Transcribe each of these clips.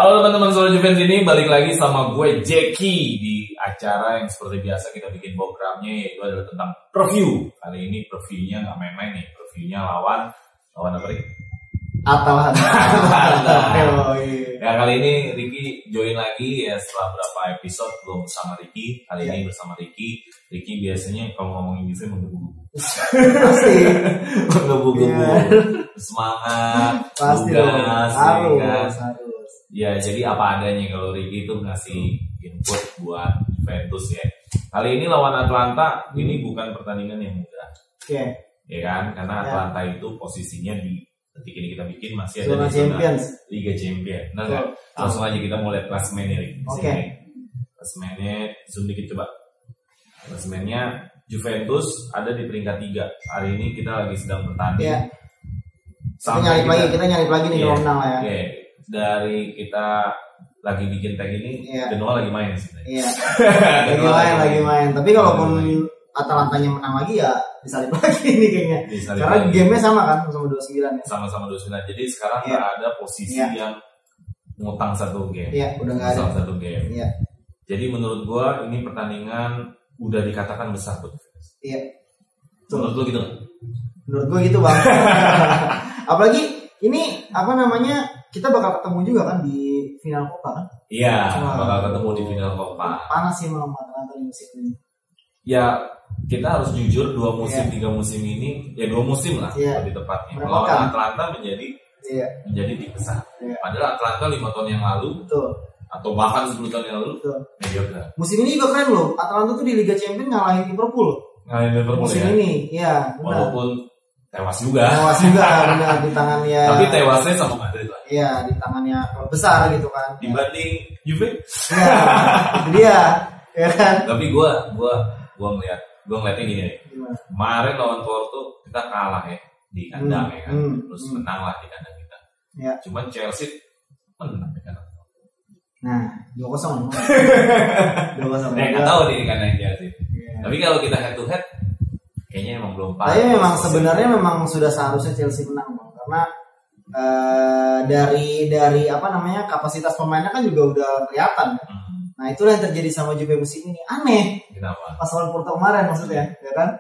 Halo teman-teman Solo Juventus, ini balik lagi sama gue Jackie di acara yang seperti biasa kita bikin programnya, yaitu adalah tentang preview. Kali ini previewnya nggak main-main nih, previewnya lawan apa nih? Atalanta. Ya kali ini Ricky join lagi ya setelah berapa episode belum bersama Ricky. Kali ini bersama Ricky. Ricky biasanya kalau ngomongin Juve menggebu-gebu. Pasti. Menggebu-gebu. Semangat. Pasti harus. Ya jadi apa adanya kalau Ricky itu ngasih input buat Juventus ya. Kali ini lawan Atalanta, ini bukan pertandingan yang mudah. Ya kan, karena Atalanta itu posisinya di ketika ini kita bikin masih ada di zona Liga Champions. Nah, langsung aja kita mulai klasemennya Ricky. Klasemennya zoom dikit coba. Klasemennya Juventus ada di peringkat 3. Hari ini kita lagi sedang bertanding. Kita nyalip lagi nih kalau menang lah ya. Dari kita lagi bikin tag ini, Genoa lagi main sebenarnya. Lagi main. Tapi kalaupun Atalantanya menang lagi ya disalip lagi nih kayaknya. Karena gamenya sama kan, sama 29 ya. Sama-sama 29. Jadi sekarang nggak ada posisi yang ngutang satu game. Udah nggak ada. Satu game. Jadi menurut gua ini pertandingan udah dikatakan besar buat Juventus. Menurut lu gitu nggak? Menurut gua gitu bang. Apalagi ini apa namanya? Kita bakal ketemu juga kan di final Copa kan? Iya, bakal ketemu di final Copa. Panas sih malam Atalanta di musim ini. Ya, kita harus jujur 2 musim 3 musim ini, ya 2 musim lah lebih tepatnya. Kalau Atalanta menjadi tim besar. Padahal Atalanta 5 tahun yang lalu, atau bahkan 10 tahun yang lalu, mediocre. Musim ini juga keren loh. Atalanta tuh di Liga Champions ngalahin Liverpool. Musim ini, walaupun tewas juga benar di tangannya. Tapi tewasnya sama Madrid lah. Iya, di tangannya klub besar gitu kan. Dibanding Juve. Iya, itu dia. Ya kan? Tapi gua ngeliatnya gini nih. Kemarin lawan Porto kita kalah ya di kandang ya kan. Terus menang lah di kandang kita. Cuman Chelsea menang di kandang. Nah, 2-0. 2-0. Enggak tahu nih di kandang Chelsea. Tapi kalau kita head to head kayaknya emang belum pas. Tapi memang sebenarnya memang sudah seharusnya Chelsea menang bang, karena dari apa namanya kapasitas pemainnya kan juga udah kelihatan. Nah itulah yang terjadi sama Juve musim ini. Aneh. Kenapa? Pas lawan Porto kemarin maksudnya, ya kan?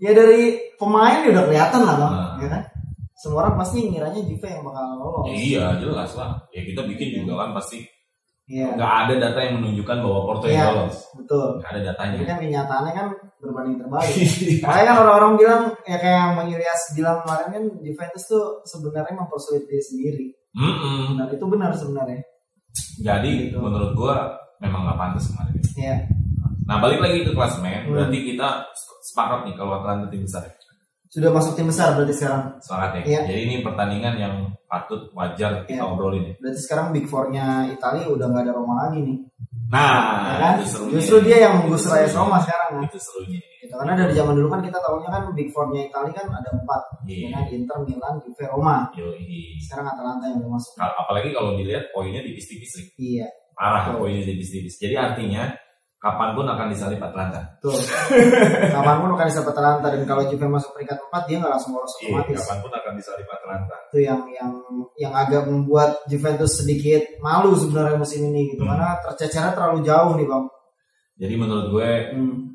Ya dari pemain udah kelihatan lah bang, ya kan? Semua orang pasti ngiranya Juve yang bakal lolos. Iya jelas lah. Ya kita bikin juga kan pasti. Nggak ada data yang menunjukkan bahwa Porto yang lolos. Betul. Nggak ada datanya. Tapi kan kenyataannya kan berbanding terbalik. Makanya kan orang-orang bilang ya kayak yang Bang Ilyas bilang kemarin kan Juventus tuh sebenarnya mempersulit diri sendiri. Benar, itu benar sebenarnya. Jadi menurut gua memang nggak pantas kemarin. Nah balik lagi ke klasemen, berarti kita sepakat nih kalau Atalanta tim besar. Sudah masuk tim besar berarti sekarang. Sepakat ya. Jadi ini pertandingan yang patut wajar kita obrolin ya. Berarti sekarang Big Four-nya Italia udah nggak ada Roma lagi nih. Nah, kan? Justru dia yang menggusur AS Roma sekarang. Itu serunya. Gitu. Karena dari zaman dulu kan kita tahunya kan Big Four-nya Italia kan ada 4. Inter, Milan, Juve, Roma. Sekarang Atalanta yang udah masuk. Apalagi kalau dilihat poinnya tipis-tipis. Parah poinnya tipis-tipis. Jadi artinya kapanpun akan disalip Atalanta. Betul. Kapanpun akan disalip Atalanta, dan kalau Juve masuk peringkat 4 dia nggak langsung lolos otomatis. Kapanpun akan disalip Atalanta. Itu yang agak membuat Juventus sedikit malu sebenarnya musim ini gitu, karena tercecernya terlalu jauh nih bang. Jadi menurut gue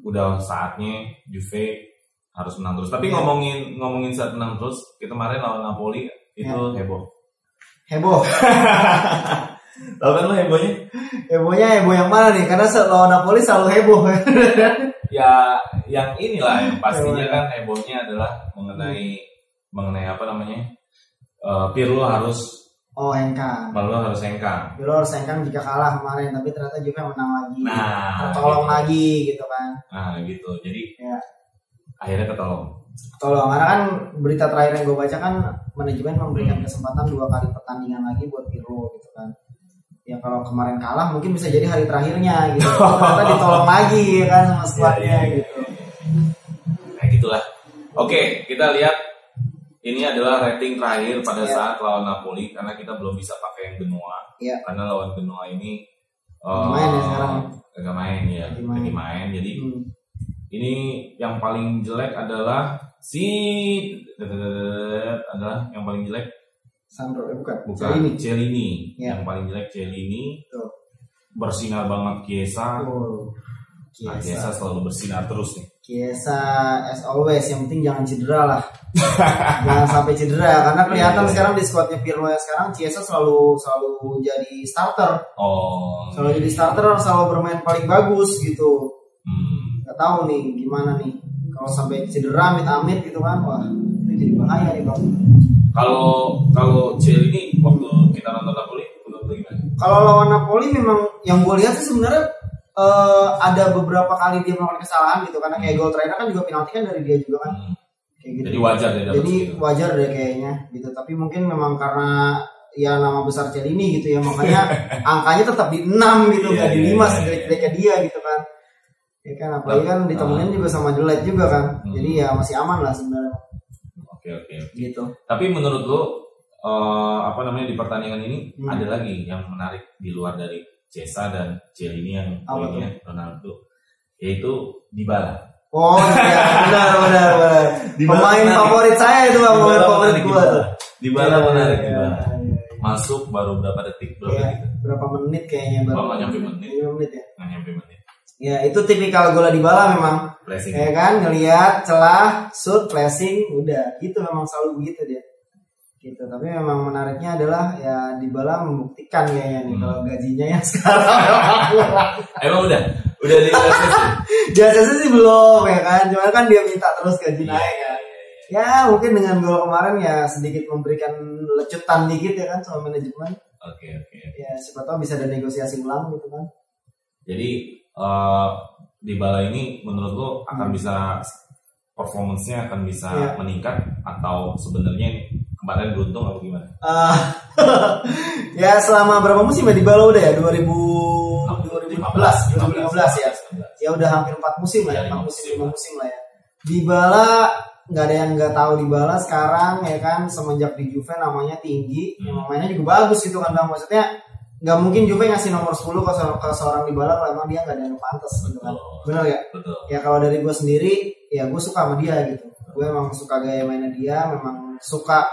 udah saatnya Juve harus menang terus. Tapi ngomongin saat menang terus, kita kemarin lawan Napoli itu heboh. Tahu kan lo hebohnya? Heboh yang mana nih? Karena lawan Napoli selalu heboh. Ya, yang inilah yang pastinya kan hebohnya adalah mengenai apa namanya? Pirlo harus hengkang. Pirlo harus hengkang jika kalah kemarin, tapi ternyata Juve menang lagi. Nah, tertolong lagi gitu kan. Nah, gitu. Jadi akhirnya ketolong. Karena kan berita terakhir yang gue baca kan manajemen memberikan kesempatan 2 kali pertandingan lagi buat Pirlo gitu kan. Ya kalau kemarin kalah mungkin bisa jadi hari terakhirnya gitu. Ternyata ditolong lagi ya kan sama squadnya gitu. Kayak gitulah. Oke, kita lihat ini adalah rating terakhir pada saat lawan Napoli karena kita belum bisa pakai yang Genoa. Karena lawan Genoa ini main ya sekarang. Agak main ya, lagi main. Jadi ini yang paling jelek adalah yang paling jelek Sandro, bukan Chiellini. Yang paling jelek Chiellini. Bersinar banget Chiesa. Chiesa selalu bersinar terus nih. Chiesa as always, yang penting jangan cedera lah. Jangan sampai cedera karena kelihatan sekarang di squadnya Pirlo yang sekarang Chiesa selalu jadi starter. Selalu jadi starter, selalu bermain paling bagus gitu. Gak tahu nih gimana nih kalau sampai cedera amit-amit gitu kan, wah ini jadi bahaya nih Bang. Kalau Chiellini waktu kita nonton Napoli gimana? Kalau lawan Napoli memang yang gue lihat sih sebenarnya ada beberapa kali dia melakukan kesalahan gitu karena kayak gol terakhir kan juga penalti kan dari dia juga kan. Kayak gitu. Jadi wajar deh. Jadi wajar deh kayaknya gitu. Tapi mungkin memang karena ya nama besar Chiellini gitu ya makanya angkanya tetap di 6 gitu, nggak di 5 sejelek-jeleknya dia gitu kan. Ya kan apalagi kan ditemenin juga sama jelek juga kan. Jadi ya masih aman lah sebenarnya. Oke. Gitu. Tapi menurut lo di pertandingan ini ada lagi yang menarik di luar dari Chiesa dan Chiellini yang poinnya Ronaldo, yaitu Dybala. Oh iya, benar. Pemain favorit saya itu Bang, pemain favorit gua tuh. Dybala menarik. Masuk baru berapa detik? Berapa menit kayaknya baru. Nggak nyampe menit. 5 menit ya. Nggak nyampe menit. Ya itu tipikal gol Dybala memang. Pressing. Ya kan, ngelihat celah, shoot, pressing, udah gitu memang selalu begitu dia. Gitu. Tapi memang menariknya adalah ya Dybala membuktikan kayaknya nih kalau gajinya yang sekarang emang udah di ACC. Di ACC sih belum ya kan, cuma kan dia minta terus gaji naik kan. Ya mungkin dengan gol kemarin ya sedikit memberikan lecutan dikit ya kan sama manajemen. Oke. Ya siapa tahu bisa ada negosiasi ulang gitu kan. Jadi Dybala ini menurut lo akan bisa performance-nya akan bisa meningkat atau sebenarnya kemarin beruntung atau gimana? Ya selama berapa musim ya Dybala udah ya 2015 ya. Ya udah hampir 4 musim lah ya, 5 musim lah ya. Dybala nggak ada yang nggak tahu Dybala sekarang ya kan, semenjak di Juve namanya tinggi, mainnya juga bagus gitu kan Bang. Maksudnya nggak mungkin Juve ngasih nomor 10 ke seorang Dybala kalau emang dia nggak ada yang pantas gitu kan. Benar ya? Betul. Ya kalau dari gue sendiri ya gue suka sama dia gitu. Gue emang suka gaya mainnya dia, memang suka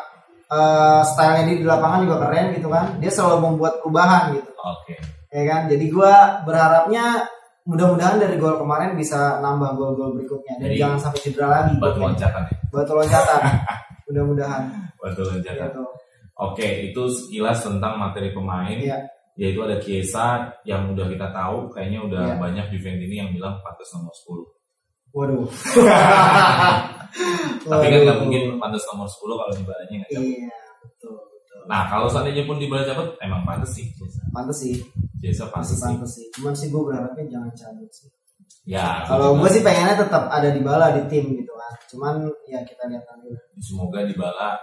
stylenya dia di lapangan juga keren gitu kan. Dia selalu membuat perubahan gitu. Oke. Ya kan. Jadi gue berharapnya mudah-mudahan dari gol kemarin bisa nambah gol-gol berikutnya dan jangan sampai cedera lagi. Batu loncatan ya. Batu loncatan. Mudah-mudahan. Batu loncatan. Gitu. Oke, itu sekilas tentang materi pemain. Yaitu ada Chiesa yang udah kita tahu kayaknya udah banyak Juventus ini yang bilang pantas nomor 10. Waduh. Tapi kan nggak mungkin pantas nomor 10 kalau Dybalanya nggak cabut. Iya, betul. Nah kalau seandainya pun Dybala cabut, emang pantas sih. Pantas sih. Chiesa pantas sih. Cuman sih gue berharapnya jangan cabut sih. Ya. Kalau gue sih pengennya tetap ada Dybala di tim gitu kan. Cuman ya kita lihat nanti. Semoga Dybala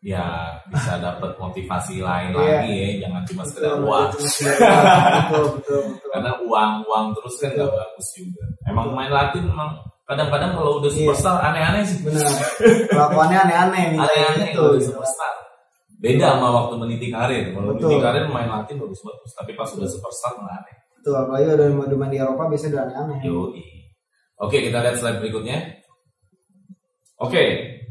ya bisa dapat motivasi lain lagi ya, jangan cuma sekedar uang. Betul. Karena uang terus kan nggak bagus juga. Emang main Latin memang kadang-kadang kalau udah superstar aneh-aneh sih. Benar. Kelakuannya aneh-aneh itu superstar. Beda sama waktu meniti karir. Kalau meniti karir main Latin bagus-bagus, tapi pas udah superstar malah aneh. Betul, apalagi udah main di Eropa biasanya udah aneh-aneh. Oke, kita lihat slide berikutnya. Oke,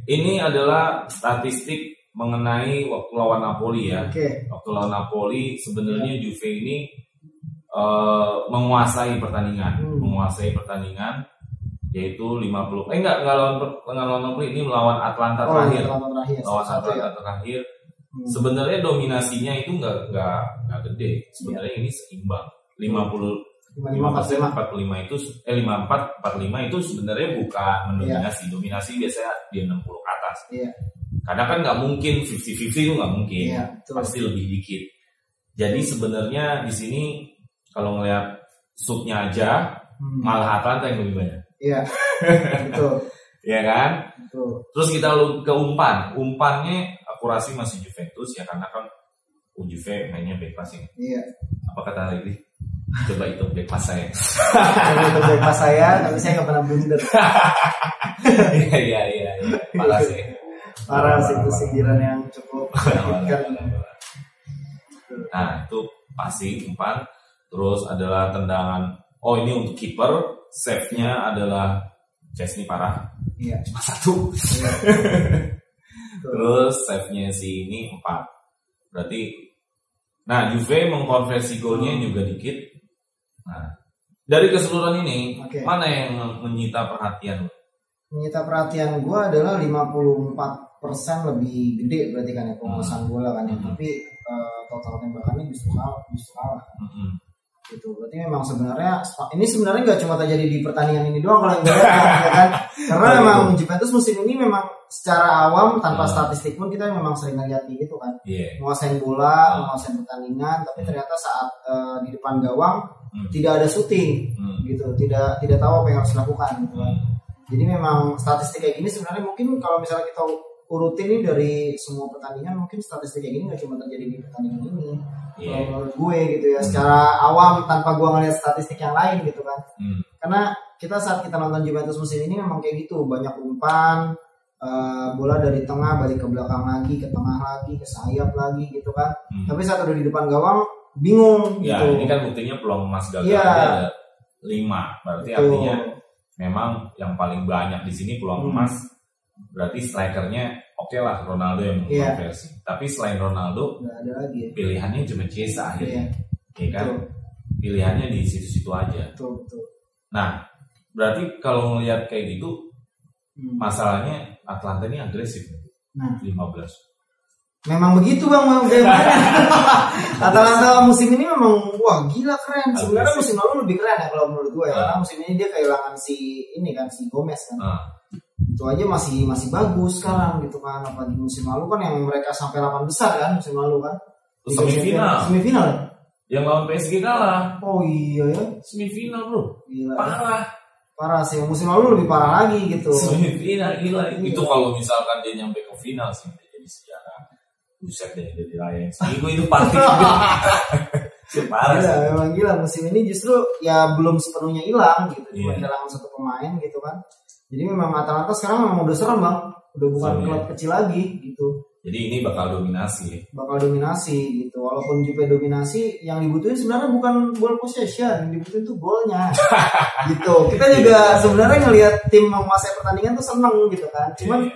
ini adalah statistik mengenai waktu lawan Napoli ya. Waktu lawan Napoli sebenarnya Juve ini menguasai pertandingan, yaitu 50. Enggak lawan Napoli, ini melawan Atlanta terakhir. Lawan Atlanta terakhir. Sebenarnya dominasinya itu enggak gede. Sebenarnya ini seimbang. 55%, 45 itu 54, 45 itu sebenarnya bukan mendominasi. Dominasi biasanya di 60 ke atas. Karena kan nggak mungkin 50-50 itu nggak mungkin, pasti lebih dikit. Jadi sebenarnya di sini kalau ngelihat shootnya aja malah Atlanta yang lebih banyak. Iya, betul. Ya kan? Betul. Terus kita ke umpan. Umpannya akurasi masih Juventus ya karena kan Juve mainnya back passing. Iya. Apa kata lagi? Coba hitung back pass saya. Hitung back pass saya, tapi saya nggak pernah blunder. Iya. Parah sih itu sindiran yang cukup menyakitkan. Nah itu passing umpan. Terus adalah tendangan. Oh ini untuk kiper. Save-nya adalah Chesney parah. Iya. Cuma 1. Iya. Terus save-nya si ini 4. Berarti nah Juve mengkonversi golnya juga dikit. Nah dari keseluruhan ini mana yang menyita perhatian? Menyita perhatian gue adalah 54% lebih gede berarti kan ya penguasaan bola kan ya. Tapi total tembakannya justru kalah. Gitu. Berarti memang sebenarnya ini nggak cuma terjadi di pertandingan ini doang kalau yang gue lihat ya kan. Karena memang Juventus musim ini memang secara awam tanpa statistik pun kita memang sering ngeliat gitu kan. Menguasain bola, menguasain pertandingan, tapi ternyata saat di depan gawang tidak ada shooting gitu. Tidak tahu apa yang harus dilakukan gitu kan. Jadi memang statistik kayak gini sebenarnya mungkin kalau misalnya kita urutin nih dari semua pertandingan mungkin statistik kayak gini nggak cuma terjadi di pertandingan ini. Kalau menurut gue gitu ya secara awam tanpa gue ngeliat statistik yang lain gitu kan. Karena kita saat kita nonton Juventus musim ini memang kayak gitu, banyak umpan, bola dari tengah balik ke belakang lagi, ke tengah lagi, ke sayap lagi gitu kan. Tapi saat udah di depan gawang bingung ya, gitu. Ini kan buktinya peluang emas gagalnya ada 5. Berarti artinya memang yang paling banyak di sini peluang emas. Berarti strikernya oke lah Ronaldo yang mengkonversi. Tapi selain Ronaldo nggak ada lagi. Pilihannya cuma Chiesa akhirnya. Ya kan? Pilihannya di situ-situ aja. Betul. Nah, berarti kalau ngelihat kayak gitu masalahnya Atalanta ini agresif. 15. Memang begitu Bang, Atalanta musim ini memang wah gila keren. Sebenarnya musim lalu lebih keren ya kalau menurut gue ya. Karena musim ini dia kehilangan si Gomez kan. Itu aja masih bagus sekarang gitu kan. Apalagi musim lalu kan yang mereka sampai 8 besar kan musim lalu kan. Semifinal ya? Yang lawan PSG kalah. Oh iya ya. Semifinal bro. Gila. Parah sih. Musim lalu lebih parah lagi gitu. Semifinal gila. Itu kalau misalkan dia nyampe ke final sih jadi sejarah. Buset deh jadi layang. Itu pasti. Gila, memang gila musim ini justru ya belum sepenuhnya hilang gitu. Cuma kehilangan satu pemain gitu kan. Jadi memang Atalanta sekarang memang udah serem Bang. Udah bukan klub kecil lagi gitu. Jadi ini bakal dominasi gitu. Walaupun Juve dominasi, yang dibutuhin sebenarnya bukan ball possession, yang dibutuhin tuh golnya. Gitu. Kita juga sebenarnya ngelihat tim menguasai pertandingan tuh seneng gitu kan. Cuman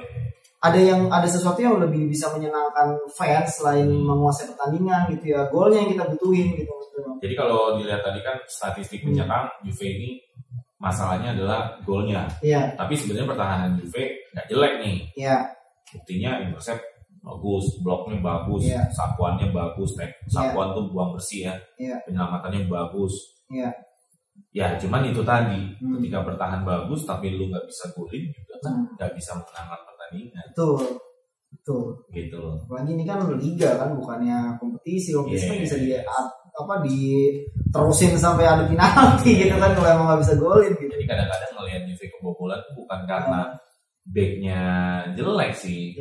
ada sesuatu yang lebih bisa menyenangkan fans selain menguasai pertandingan gitu ya. Golnya yang kita butuhin gitu. Jadi kalau dilihat tadi kan statistik menyerang Juve ini masalahnya adalah golnya. Iya. Tapi sebenarnya pertahanan Juve nggak jelek nih. Iya. Buktinya intercept bagus, bloknya bagus, sapuannya bagus, sapuan tuh buang bersih ya. Penyelamatannya bagus. Iya. Ya cuman itu tadi ketika bertahan bagus tapi lu nggak bisa golin juga kan nggak bisa menangkan pertandingan. Betul. Gitu. Apalagi ini kan liga kan bukannya kompetisi kan bisa diterusin sampai ada penalti gitu kan kalau emang nggak bisa golin gitu. Jadi kadang-kadang ngelihat Juve kebobolan tuh bukan karena backnya jelek sih,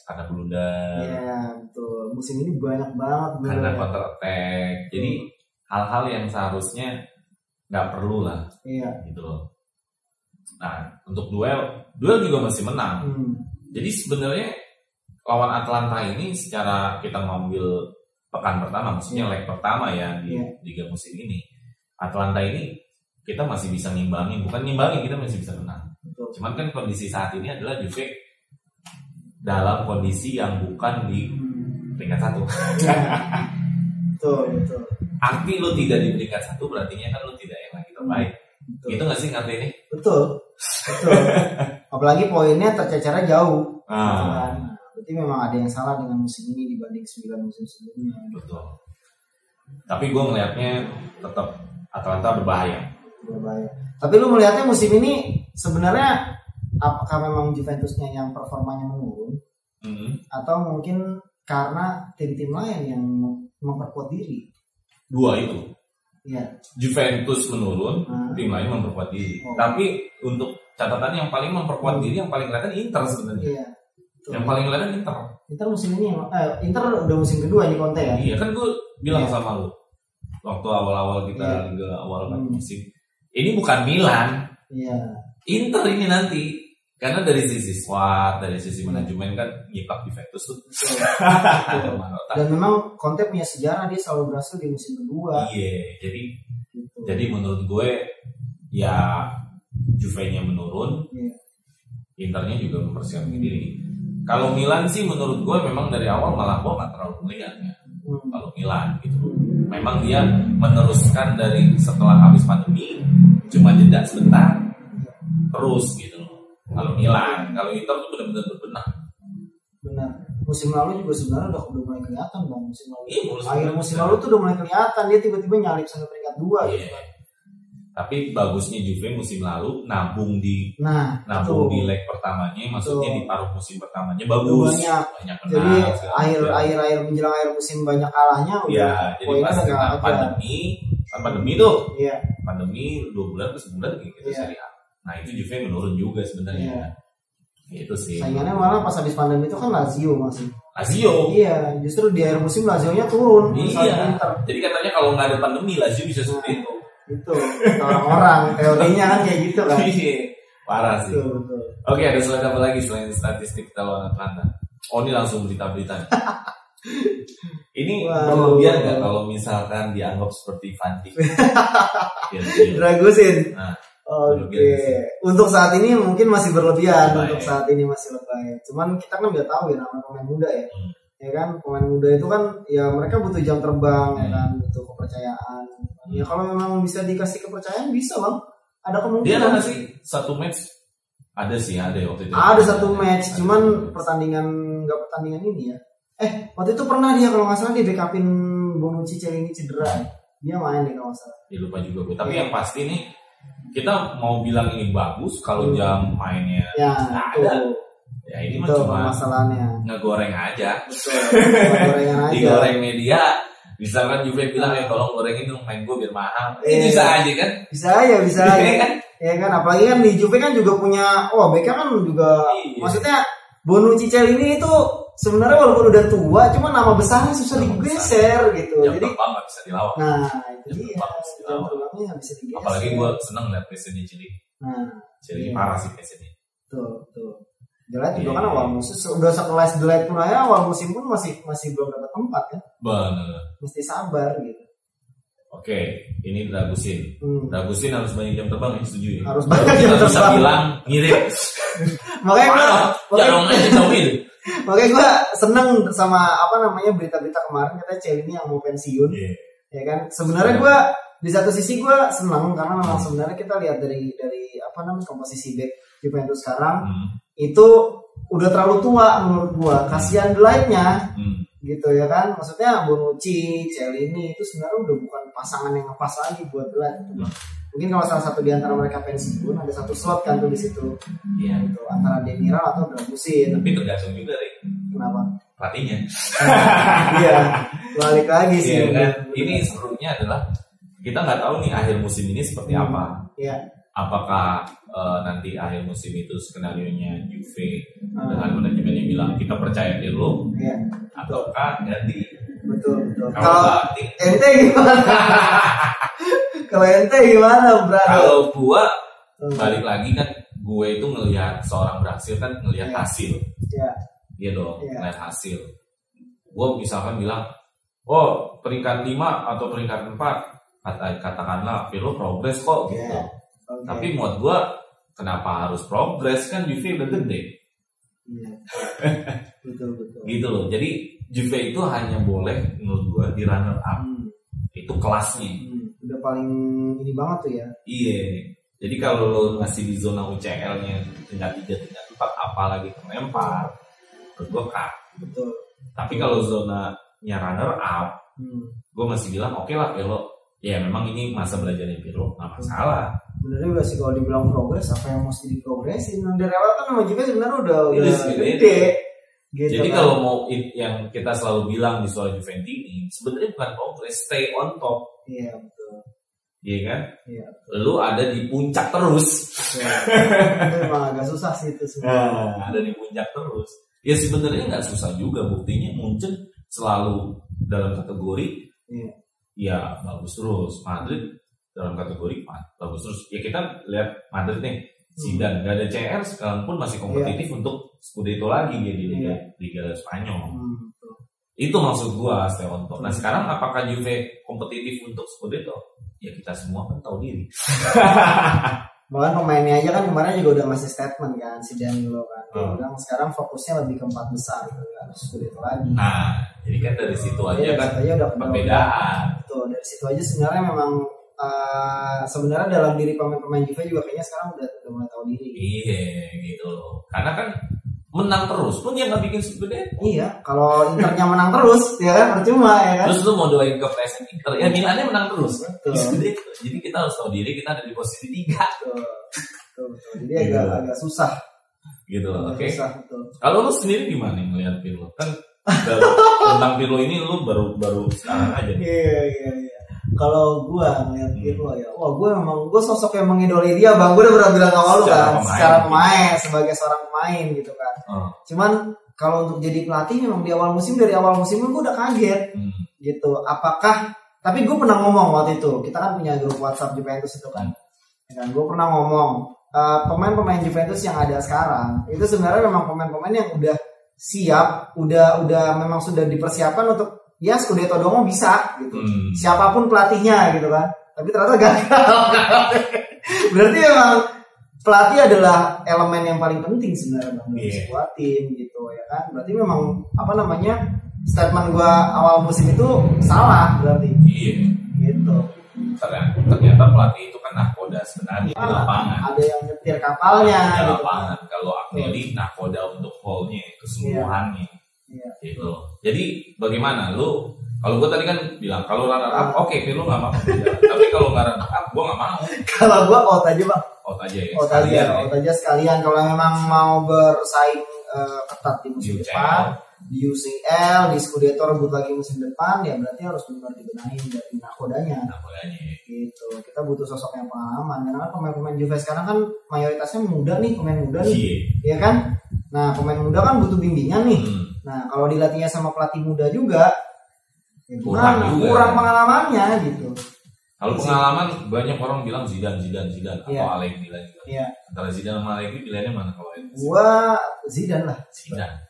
karena blunder. Iya betul. Musim ini banyak banget. Karena counter attack. Jadi hal-hal yang seharusnya nggak perlu lah. Iya. Gitu loh. Nah untuk duel juga masih menang. Jadi sebenarnya lawan Atalanta ini secara kita ngambil pekan pertama, maksudnya leg pertama ya di Liga musim ini, Atalanta ini kita masih bisa nimbangin, bukan nimbangin, kita masih bisa menang. Betul. Cuman kan kondisi saat ini adalah Juve dalam kondisi yang bukan di peringkat 1. Betul. Arti lu tidak di peringkat 1 berarti kan lu tidak yang lagi terbaik. Itu nggak sih ngerti ini? Betul. Apalagi poinnya tercecernya jauh. Berarti memang ada yang salah dengan musim ini dibanding 9 musim sebelumnya. Betul. Tapi gue ngelihatnya tetap Atalanta berbahaya. Tapi lu melihatnya musim ini sebenarnya apakah memang Juventusnya yang performanya menurun? Atau mungkin karena tim-tim lain yang memperkuat diri? Dua itu. Juventus menurun, tim lain memperkuat diri. Tapi untuk catatan yang paling memperkuat diri, yang paling kelihatan Inter sebenarnya. Yang paling kelihatan Inter. Inter musim ini, Inter udah musim kedua ini Conte ya. Iya kan gue bilang sama lu waktu awal-awal kita liga awal musim. Ini bukan Milan. Inter ini nanti. Karena dari sisi squad, dari sisi manajemen kan nyiplak Juventus tuh. Dan memang Conte punya sejarah, dia selalu berhasil di musim kedua. Iya, jadi menurut gue ya Juve-nya menurun, Internya juga mempersiapkan diri. Kalau Milan sih menurut gue memang dari awal malah gue nggak terlalu melihat ya. Kalau Milan gitu, memang dia meneruskan dari setelah habis pandemi, cuma jeda sebentar, terus gitu. Kalau Milan, kalau Inter tuh benar-benar berbenah. Benar. Musim lalu juga sebenarnya udah mulai kelihatan bang. Musim lalu. Akhir musim lalu tuh udah mulai kelihatan, dia tiba-tiba nyalip sampai peringkat 2 gitu kan. Tapi bagusnya Juve musim lalu nabung di leg pertamanya, maksudnya di paruh musim pertamanya bagus. Banyak menang. Jadi akhir menjelang akhir musim banyak kalahnya udah. Jadi pas dengan pandemi tuh. Iya. Pandemi 2 bulan ke sebulan gitu Serie A. Nah itu Juve menurun juga sebenarnya. Itu sih. Saingannya malah pas habis pandemi itu kan Lazio masih. Lazio. Iya, justru di akhir musim Lazio-nya turun. Iya. Jadi katanya kalau nggak ada pandemi Lazio bisa seperti itu. Itu orang-orang teorinya kan kayak gitu kan. Parah sih. Betul. Oke, ada slide apa lagi selain statistik kita lawan Atlanta? Oh ini langsung berita-berita. Ini berlebihan nggak kalau misalkan dianggap seperti Van Dijk? Dragusin. Oke. Untuk saat ini mungkin masih berlebihan. Untuk saat ini masih lebay. Cuman kita kan udah tahu ya namanya pemain muda ya. Ya kan pemain muda itu kan ya mereka butuh jam terbang ya kan, butuh kepercayaan. Ya kalau memang bisa dikasih kepercayaan bisa bang. Ada kemungkinan. Dia ada nggak sih satu match? Ada sih ada waktu itu. Ada satu match, cuman pertandingan ini ya. Waktu itu pernah dia kalau nggak salah dia backupin Bonucci Ciellini cedera. Dia main deh kalau nggak salah. Ya lupa juga gue. Tapi yang pasti nih kita mau bilang ini bagus kalau jam mainnya ada. Ya ini mah cuma masalahnya ngegoreng aja. Gorengan aja. Digoreng media. Misalkan Juve bilang ya tolong gorengin dong main gue biar mahal. Ini bisa aja kan? Bisa aja. Ya kan apalagi kan di Juve kan juga punya Beckham kan juga maksudnya Bonucci Ciellini itu sebenarnya walaupun udah tua cuma nama besarnya susah digeser gitu. Jam jadi terbang nggak bisa dilawan. Nah itu dia jam terbangnya nggak bisa digeser. Apalagi gue seneng lihat presiden Ciellini. Ciellini parah sih presidennya. Tuh. Delight juga kan awal musim udah sekelas Delight pun aja awal musim pun masih belum dapat tempat kan. Benar. Mesti sabar gitu. Oke, ini Dragusin. Dragusin harus banyak jam terbang ya, setuju ya. Harus banyak jam terbang. Bisa bilang ngirim. Makanya gue seneng sama berita-berita kemarin katanya Ciellini yang mau pensiun. Ya kan. Sebenarnya gue di satu sisi gue seneng karena memang sebenarnya kita lihat dari komposisi back Juventus sekarang itu udah terlalu tua menurut gua. Kasihan Delight-nya gitu ya kan. Maksudnya Bonucci, Ciellini itu sebenarnya udah bukan pasangan yang ngepas lagi buat Delight. Mungkin kalau salah satu di antara mereka pensiun ada satu slot kan tuh di situ. Iya gitu antara Demiral atau Dragusin. Tapi tergantung juga deh. Kenapa? Pelatihnya. Iya. Balik lagi sih. Kan? Ini serunya adalah kita nggak tahu nih akhir musim ini seperti apa. Iya. Apakah nanti akhir musim itu skenario-nya Juve dengan manajemen yang bilang kita percaya di lo, ataukah ganti? Betul. Kalau ente gimana? Kalau ente gimana, brother? Kalau gua balik lagi kan, gue itu ngelihat seorang berhasil kan ngelihat hasil. Iya dong, ngelihat hasil. Gue misalkan bilang, peringkat 5 atau peringkat 4 katakanlah Pirlo progres kok gitu. Tapi buat gue kenapa harus progres kan Juve udah gede. Betul. Gitu loh. Jadi Juve itu hanya boleh menurut gue di runner up. Itu kelasnya. Udah paling ini banget tuh ya. Iya. Jadi kalau lo masih di zona UCL-nya tingkat 3, tingkat 4 apalagi kelempar, menurut gue kak. Betul. Tapi kalau zonanya runner up, gue masih bilang oke lah Pirlo. Ya memang ini masa belajarnya Pirlo, nggak masalah. Bener juga sih kalau dibilang progres, apa yang mesti diprogresin? Dari awal kan sama Juve sebenarnya udah gede. Gitu. Jadi kalau mau yang kita selalu bilang di soal Juventini, sebenarnya bukan progres, stay on top. Iya betul. Iya kan? Iya. Lu ada di puncak terus. Itu memang agak susah sih itu sebenarnya. Ada di puncak terus. Ya sebenarnya nggak susah juga, buktinya Munchen selalu dalam kategori ya bagus terus. Madrid dalam kategori bagus terus. Ya kita lihat Madrid nih, Zidane nggak ada CR sekarang pun masih kompetitif untuk Scudetto lagi dia di Liga Spanyol. Itu maksud gua Steonto. Nah sekarang apakah Juve kompetitif untuk Scudetto? Ya kita semua kan tahu diri. Bahkan pemainnya aja kan kemarin juga udah ngasih statement kan si Danilo kan. Dia bilang sekarang fokusnya lebih ke 4 besar gitu kan. Scudetto lagi. Nah, jadi kan dari situ aja kan udah perbedaan. Tuh dari situ aja sebenarnya memang sebenarnya dalam diri pemain-pemain Juve juga kayaknya sekarang udah mulai tahu diri. Iya gitu loh. Karena kan menang terus pun dia nggak bikin Scudetto. Iya, kalau Internya menang terus ya kan percuma ya kan. Terus lu mau doain ke PSN Inter ya Milannya menang terus. Betul. Jadi kita harus tahu diri kita ada di posisi 3. Betul. Jadi agak susah. Gitu loh. Oke. Betul. Kalau lu sendiri gimana ngelihat Pirlo? Kan tentang Pirlo ini lu baru sekarang aja. Iya. Kalau gue ngeliat Pirlo ya, gue sosok yang mengidoli dia bang. Gue udah pernah bilang awal lu kan, secara pemain, sebagai seorang pemain gitu kan. Cuman kalau untuk jadi pelatih memang dari awal musim gue udah kaget gitu. Apakah? Tapi gue pernah ngomong waktu itu, kita kan punya grup WhatsApp Juventus itu kan. Dan gue pernah ngomong pemain-pemain Juventus yang ada sekarang itu sebenarnya memang pemain-pemain yang udah siap, udah memang sudah dipersiapkan untuk ya Scudetto doang bisa gitu. Siapapun pelatihnya gitu kan. Tapi ternyata gagal. Berarti memang pelatih adalah elemen yang paling penting sebenarnya dalam sebuah tim gitu ya kan. Berarti memang statement gua awal musim itu salah berarti. Iya. Gitu. Ternyata pelatih itu kan nahkoda sebenarnya di lapangan. Ada yang nyetir kapalnya di lapangan. Gitu. Kalau Agnelli nahkoda untuk hall-nya, keseluruhannya. Iya. Gitu. Jadi bagaimana lu? Kalau gue tadi kan bilang kalau runner up, oke, Pirlo nggak mau. Tapi kalau nggak runner up, gue nggak mau. Kalau gue out aja bang. Out aja ya. Out aja sekalian. Kalau memang mau bersaing ketat di musim depan, di UCL, di Scudetto rebut lagi musim depan, ya berarti harus benar dibenahin dari nakodanya. Gitu. Kita butuh sosok yang pengalaman. Karena pemain-pemain Juve sekarang kan mayoritasnya muda nih, pemain muda nih, iya kan? Nah, pemain muda kan butuh bimbingan nih. Nah, kalau dilatihnya sama pelatih muda juga, kurang pengalamannya gitu. Kalau pengalaman banyak orang bilang Zidane atau Allegri lagi. Antara Zidane sama Allegri pilihannya mana kalau itu? Gua Zidane lah. Zidane.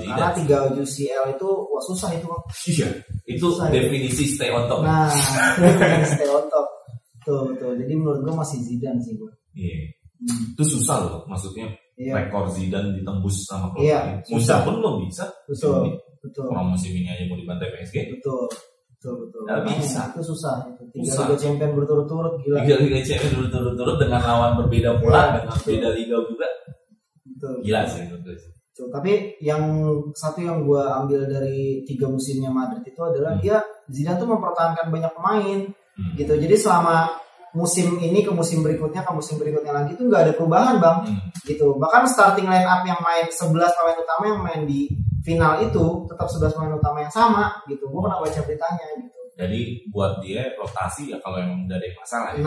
Karena 3 UCL itu susah itu. Iya. Itu susah, definisi stay on top. Nah, definisi stay on top. Betul. Jadi menurut gua masih Zidane sih gua. Iya. Itu susah loh, maksudnya. Rekor Zidane ditembus sama klub lain. Susah pun lo bisa. Betul. Orang musim ini aja mau dibantai PSG. Betul. Nggak bisa. Itu susah. 3 Liga Champions berturut-turut gila. 3 Liga Champions berturut-turut dengan lawan berbeda pula, dengan beda liga juga. Betul. Gila sih menurut gue. Tapi yang satu yang gue ambil dari 3 musimnya Madrid itu adalah dia Zidane tuh mempertahankan banyak pemain. Gitu. Jadi selama musim ini ke musim berikutnya lagi itu nggak ada perubahan bang, gitu. Bahkan starting line up yang main 11 pemain utama yang main di final itu tetap 11 pemain utama yang sama, gitu. Gue pernah baca beritanya, gitu. Jadi buat dia rotasi ya kalau emang udah ada masalah. Ya?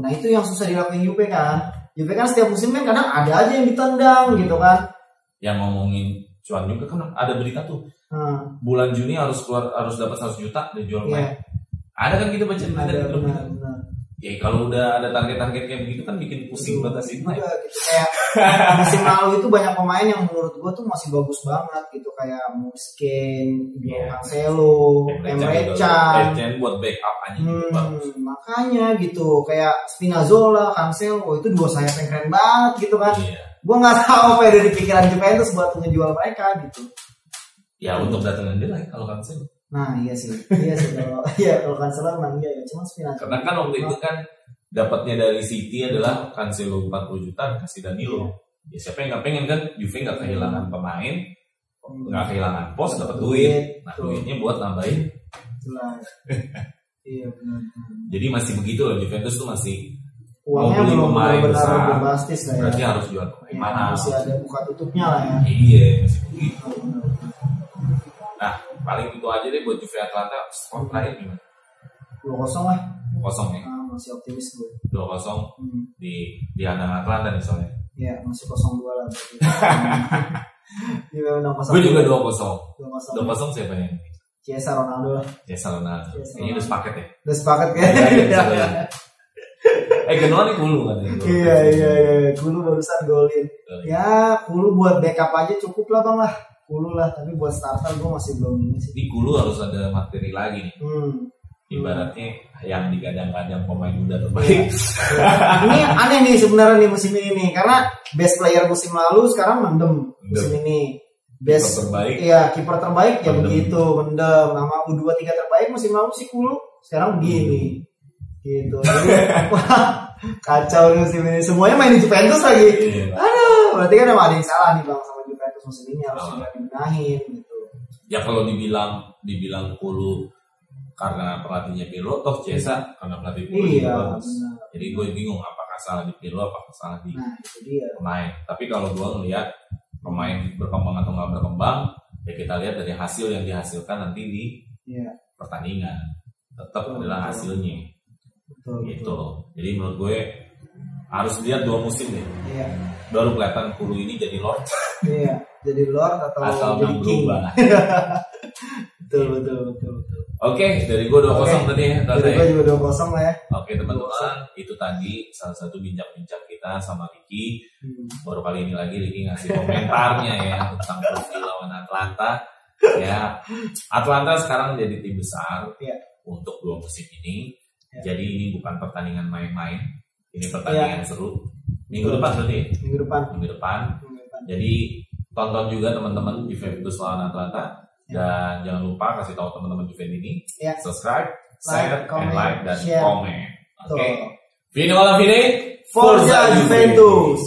Nah itu yang susah dilakuin Juve kan. Juve kan setiap musim kan kadang ada aja yang ditendang, gitu kan. Yang ngomongin cuan juga kan ada berita tuh. Bulan Juni harus dapat 100 juta dan jual main. Ada kan gitu baca berita. Benar. Ya kalau udah ada target-target kayak begitu kan bikin pusing banget sih. Gitu. Kayak musim lalu itu banyak pemain yang menurut gue tuh masih bagus banget gitu, kayak Muskin, Cancelo, Emre Can buat backup aja. Makanya gitu, kayak Spinazzola, Cancelo itu 2 sayap yang keren banget gitu kan. Gue nggak tahu apa yang ada di pikiran Juventus buat ngejual mereka gitu. Ya untuk datangin dia lah kalau Cancelo. Nah iya sih kalau Cancelo memang iya ya, cuma Spinazzola. Karena kan waktu itu kan dapatnya dari City adalah Cancelo 40 juta kasih Danilo. Ya siapa yang nggak pengen kan? Juve nggak kehilangan pemain, nggak kehilangan pos, dapat duit. Nah duitnya buat nambahin. Iya benar. Jadi masih begitu loh, Juventus tuh masih uangnya belum benar bombastis lah ya. Berarti harus jual pemain mahal. Masih ada buka tutupnya lah ya. Iya masih begitu. Nah paling itu aja deh buat Juve Atlanta. Skor terakhir gimana? 2-0 lah. ya. Masih optimis gue. 2-0 di kandang Atlanta nih soalnya. Iya, masih 0-2 lah berarti. Gue juga 2-0. 2-0 siapa yang? Chiesa Ronaldo lah. Ini udah sepaket ya? Udah sepaket kan? Genoa nih Kulu kan? Iya. Kulu barusan golin. Ya, Kulu buat backup aja cukup lah bang lah. Kulu lah, tapi buat starter gue masih belum ini sih. Di Kulu harus ada materi lagi nih. Ibaratnya yang digadang-gadang pemain muda terbaik. Ini aneh nih sebenarnya nih musim ini nih, karena best player musim lalu sekarang mendem musim ini. Best terbaik. Iya, kiper terbaik ya begitu, mendem. Sama U23 terbaik musim lalu si Kulu, sekarang begini. Gitu. Jadi, kacau nih musim ini. Semuanya main di Juventus lagi. Aduh, berarti kan emang ada yang salah nih bang sama Juventus musim ini, harus dibenahin gitu. Ya kalau dibilang Kulu karena pelatihnya Pirlo, toh Chiesa karena pelatih Pirlo. Iya. Jadi gue bingung apakah salah di Pirlo, apakah salah di pemain. Tapi kalau gue ngelihat pemain berkembang atau nggak berkembang, ya kita lihat dari hasil yang dihasilkan nanti di pertandingan. Tetap adalah hasilnya. Gitu. Jadi menurut gue harus lihat 2 musim nih. Iya. Baru kelihatan Kulu ini jadi Lord. Iya. Jadi Lord atau jadi King. Betul. Oke, dari gue 2-0 tadi ya. Dari gue juga 2-0 lah ya. Oke teman-teman, itu tadi salah satu bincang-bincang kita sama Ricky. Baru kali ini lagi Ricky ngasih komentarnya ya tentang profil lawan Atlanta. Ya, Atlanta sekarang jadi tim besar untuk 2 musim ini. Jadi ini bukan pertandingan main-main, ini pertandingan seru. Minggu depan berarti? Minggu depan. Jadi tonton juga teman-teman Juventus lawan Atlanta. Dan jangan lupa kasih tahu teman-teman Juventus ini subscribe, share, like, dan komen. Oke. Fino alla fine, Forza Juventus.